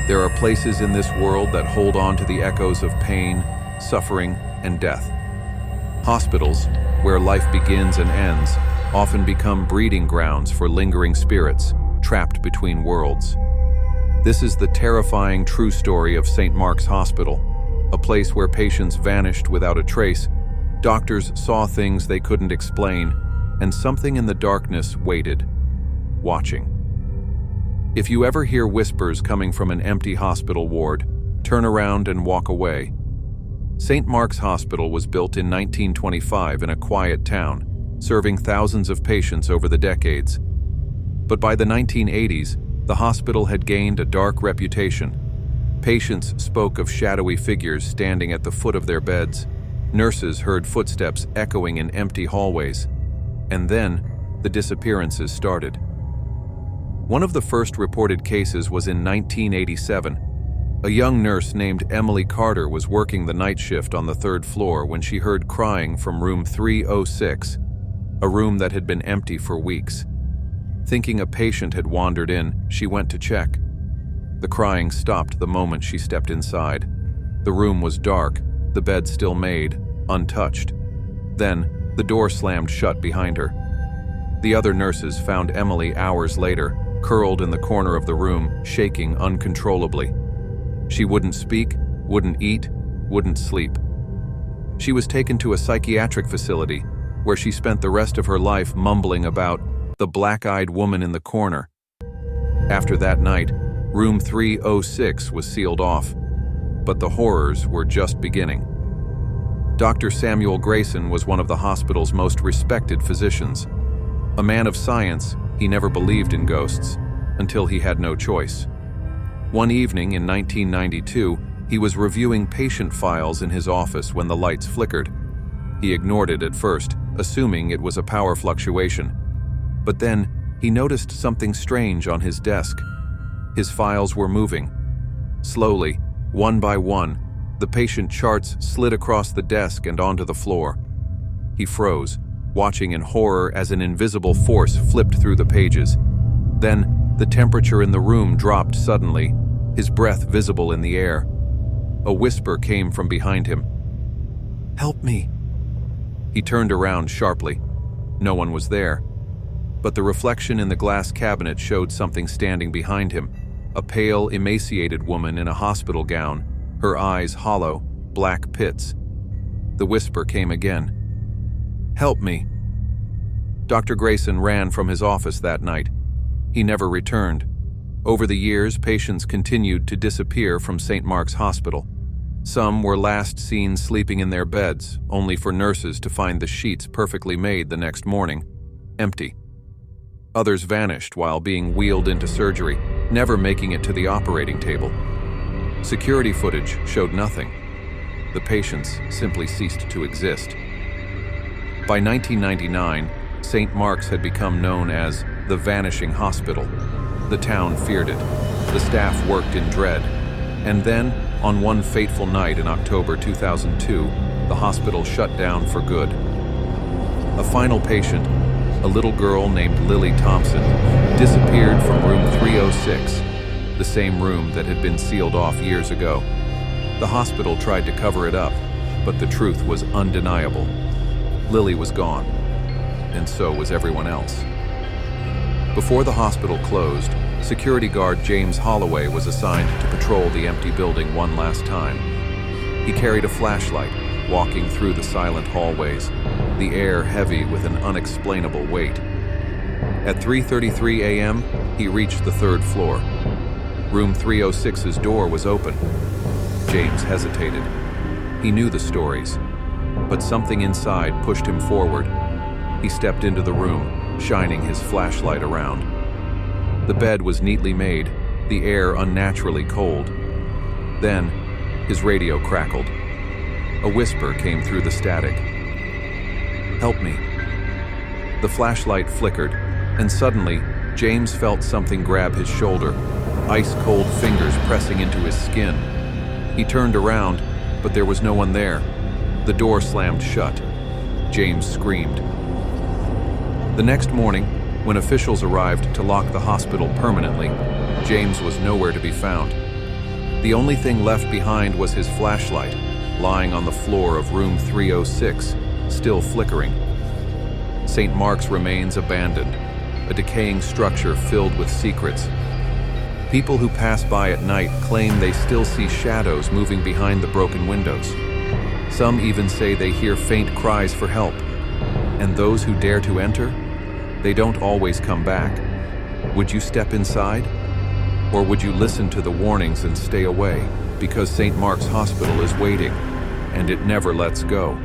There are places in this world that hold on to the echoes of pain, suffering, and death. Hospitals, where life begins and ends, often become breeding grounds for lingering spirits trapped between worlds. This is the terrifying true story of St. Mark's Hospital, a place where patients vanished without a trace, doctors saw things they couldn't explain, and something in the darkness waited, watching. If you ever hear whispers coming from an empty hospital ward, turn around and walk away. St. Mark's Hospital was built in 1925 in a quiet town, serving thousands of patients over the decades. But by the 1980s, the hospital had gained a dark reputation. Patients spoke of shadowy figures standing at the foot of their beds. Nurses heard footsteps echoing in empty hallways. And then, the disappearances started. One of the first reported cases was in 1987. A young nurse named Emily Carter was working the night shift on the third floor when she heard crying from room 306, a room that had been empty for weeks. Thinking a patient had wandered in, she went to check. The crying stopped the moment she stepped inside. The room was dark, the bed still made, untouched. Then, the door slammed shut behind her. The other nurses found Emily hours later, curled in the corner of the room, shaking uncontrollably. She wouldn't speak, wouldn't eat, wouldn't sleep. She was taken to a psychiatric facility, where she spent the rest of her life mumbling about the black-eyed woman in the corner. After that night, room 306 was sealed off, but the horrors were just beginning. Dr. Samuel Grayson was one of the hospital's most respected physicians. A man of science, he never believed in ghosts, until he had no choice. One evening in 1992, he was reviewing patient files in his office when the lights flickered. He ignored it at first, assuming it was a power fluctuation. But then, he noticed something strange on his desk. His files were moving. Slowly, one by one, the patient charts slid across the desk and onto the floor. He froze, watching in horror as an invisible force flipped through the pages. Then, the temperature in the room dropped suddenly, his breath visible in the air. A whisper came from behind him. "Help me." He turned around sharply. No one was there. But the reflection in the glass cabinet showed something standing behind him, a pale, emaciated woman in a hospital gown, her eyes hollow, black pits. The whisper came again. "Help me." Dr. Grayson ran from his office that night. He never returned. Over the years, patients continued to disappear from St. Mark's Hospital. Some were last seen sleeping in their beds, only for nurses to find the sheets perfectly made the next morning, empty. Others vanished while being wheeled into surgery, never making it to the operating table. Security footage showed nothing. The patients simply ceased to exist. By 1999, St. Mark's had become known as the Vanishing Hospital. The town feared it. The staff worked in dread. And then, on one fateful night in October 2002, the hospital shut down for good. A final patient, a little girl named Lily Thompson, disappeared from room 306, the same room that had been sealed off years ago. The hospital tried to cover it up, but the truth was undeniable. Lily was gone, and so was everyone else. Before the hospital closed, security guard James Holloway was assigned to patrol the empty building one last time. He carried a flashlight, walking through the silent hallways, the air heavy with an unexplainable weight. At 3:33 a.m., he reached the third floor. Room 306's door was open. James hesitated. He knew the stories, but something inside pushed him forward. He stepped into the room, shining his flashlight around. The bed was neatly made, the air unnaturally cold. Then, his radio crackled. A whisper came through the static. "Help me." The flashlight flickered, and suddenly, James felt something grab his shoulder, ice-cold fingers pressing into his skin. He turned around, but there was no one there. The door slammed shut. James screamed. The next morning, when officials arrived to lock the hospital permanently, James was nowhere to be found. The only thing left behind was his flashlight, lying on the floor of room 306, still flickering. St. Mark's remains abandoned, a decaying structure filled with secrets. People who pass by at night claim they still see shadows moving behind the broken windows. Some even say they hear faint cries for help. And those who dare to enter, they don't always come back. Would you step inside? Or would you listen to the warnings and stay away? Because St. Mark's Hospital is waiting, and it never lets go.